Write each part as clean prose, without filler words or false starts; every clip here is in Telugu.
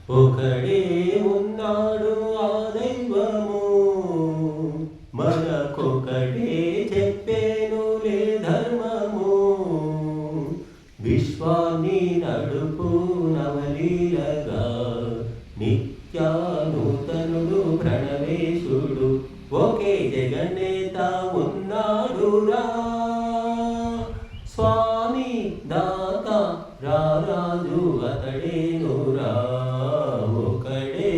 ఒకడే ఉన్నాడు ఆ దైవము, మనకొకడే చెప్పేనులే ధర్మము. విశ్వాన్ని నడుపు నవలీలగా నిత్యానూతనుడు ప్రణవేశుడు, ఒకే జగన్నేత ఉన్నాడురా. స్వామి దాత రారాజు అతడేనురా, ఒకడే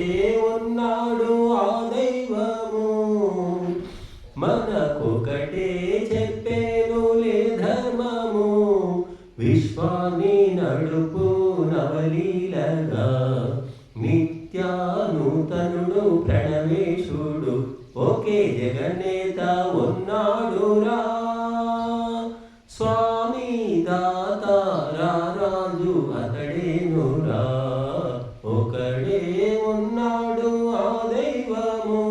ఉన్నాడు ఆ దైవము, మనకొకటే చెప్పేనులే ధర్మము. విశ్వాన్ని నడుపు నవలీలగా నిత్యానూతనుడు ప్రణవేశుడు, ఒకే జగన్నేత ఉన్నాడురా. స్వామి దాత రారాజు అతడేనురా, ఒకడే ఉన్నాడు ఆ దైవము.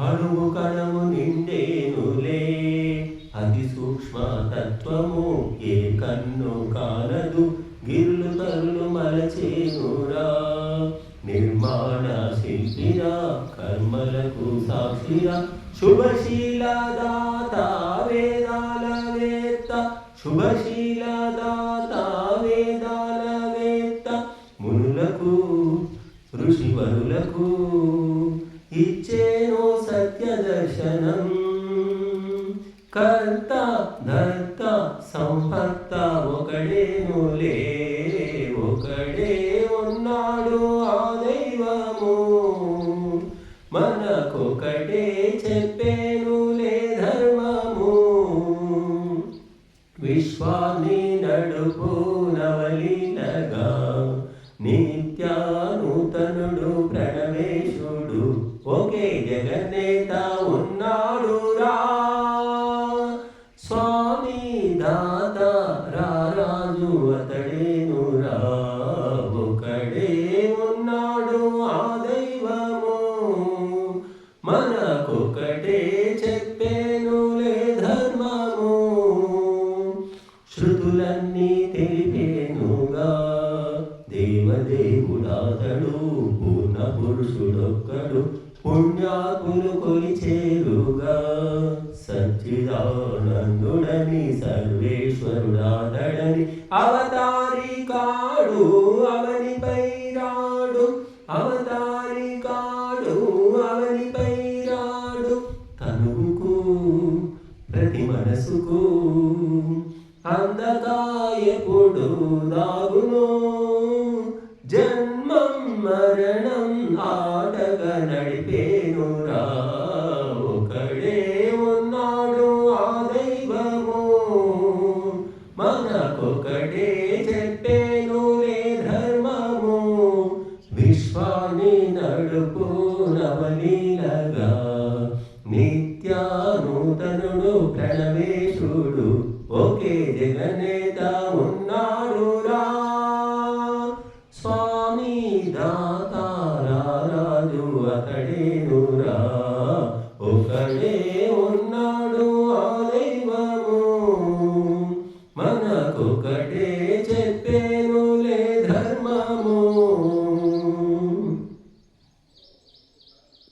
అణువు కణము నిండేనులే అతి సూక్ష్మ తత్వము, ఏ కన్ను కానదు గిర్లు తరులు మలచేనురా. నిర్మాణ శిల్పిరా కర్మలకు సాక్షిరా, శుభశీల దాత వేదాల వేత్త, శుభశీల దాత వేదాల వేత్త. మునులకు ఋషివరులకు ఇచ్చేనో సత్య దర్శనం, కర్త ధర్త సంహర్త ఒకడేనులే, ఒకడే ఉన్నాడు ఆ దైవము, మనకొకటే చెప్పేనులే ధర్మము. విశ్వాన్ని నడుపు నవలీలగా నిత్యానూతనుడు ప్రణవేశుడు, ఒకే జగన్నేత ఉన్నాడురా. స్వామి దాత రారాజు అతడేనురా, ఒకడే ఉన్నాడు ఆ దైవము, మనకొకటే చెప్పేనులే ధర్మము. శృతులన్నీ తెలిపేనుగా దేవదేవుడాతడు, పూర్ణ పురుషుడొక్కడు పుణ్యాత్ములు కొలిచేరుగా. సచ్చిదానందుడని సర్వేశ్వరుడాతడని అవతారికాడు, అవనిపై రాడు, అవతారికాడు అవనిపై రాడు. తనువుకు ప్రతి మనసుకు అందగా ఎప్పుడు దాగును, జన్మం మరణం ఆటగా నడిపేనురా, ఒకడే ఉన్నాడు ఆ దైవము, మనకొకటే చెప్పేనులే ధర్మము. విశ్వాన్ని నడుపు నవలీలగా నిత్యానూతనుడు ప్రణవేశుడు, ఒకే జగన్నేత ఉన్నాడురా. స్వామి దాత రారాజు అతడేనురా, ఒకడే